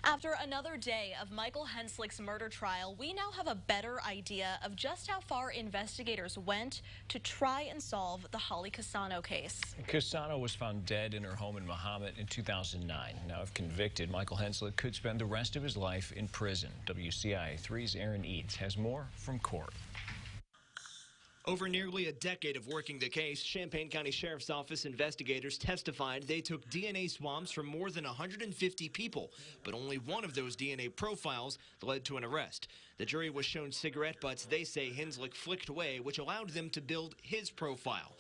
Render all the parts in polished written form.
After another day of Michael Henslick's murder trial, we now have a better idea of just how far investigators went to try and solve the Holly Cassano case. Cassano was found dead in her home in Mahomet in 2009. Now, if convicted, Michael Henslick could spend the rest of his life in prison. WCIA 3's Aaron Eads has more from court. Over nearly a decade of working the case, Champaign County Sheriff's Office investigators testified they took DNA swabs from more than 150 people, but only one of those DNA profiles led to an arrest. The jury was shown cigarette butts they say Henslick flicked away, which allowed them to build his profile.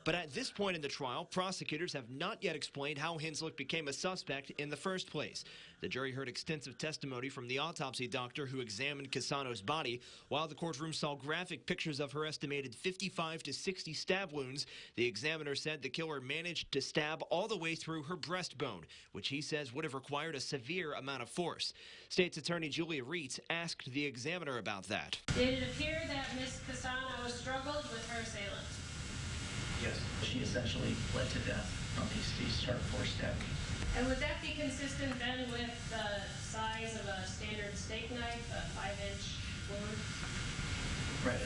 But at this point in the trial, prosecutors have not yet explained how Henslick became a suspect in the first place. The jury heard extensive testimony from the autopsy doctor who examined Cassano's body. While the courtroom saw graphic pictures of her estimated 55 to 60 stab wounds, the examiner said the killer managed to stab all the way through her breastbone, which he says would have required a severe amount of force. State's Attorney Julia Reitz asked the examiner about that. Did it appear that Ms. Cassano struggled with her assailant? Yes, she essentially bled to death from these sharp force stabbing. And would that be consistent then with the size of a standard steak knife, a 5-inch wound? Right,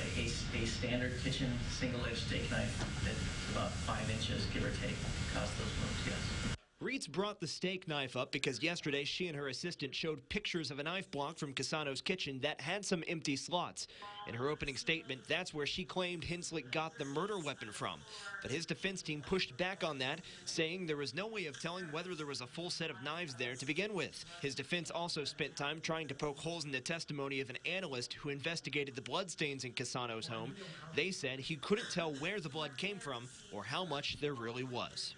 a standard kitchen single-edged steak knife that's about 5 inches, give or take, caused those wounds, yes. Reitz brought the steak knife up because yesterday she and her assistant showed pictures of a knife block from Cassano's kitchen that had some empty slots. In her opening statement, that's where she claimed Henslick got the murder weapon from. But his defense team pushed back on that, saying there was no way of telling whether there was a full set of knives there to begin with. His defense also spent time trying to poke holes in the testimony of an analyst who investigated the bloodstains in Cassano's home. They said he couldn't tell where the blood came from or how much there really was.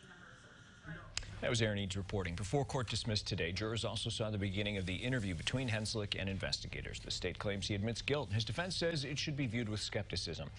That was Aaron Eads reporting. Before court dismissed today, jurors also saw the beginning of the interview between Henslick and investigators. The state claims he admits guilt. His defense says it should be viewed with skepticism.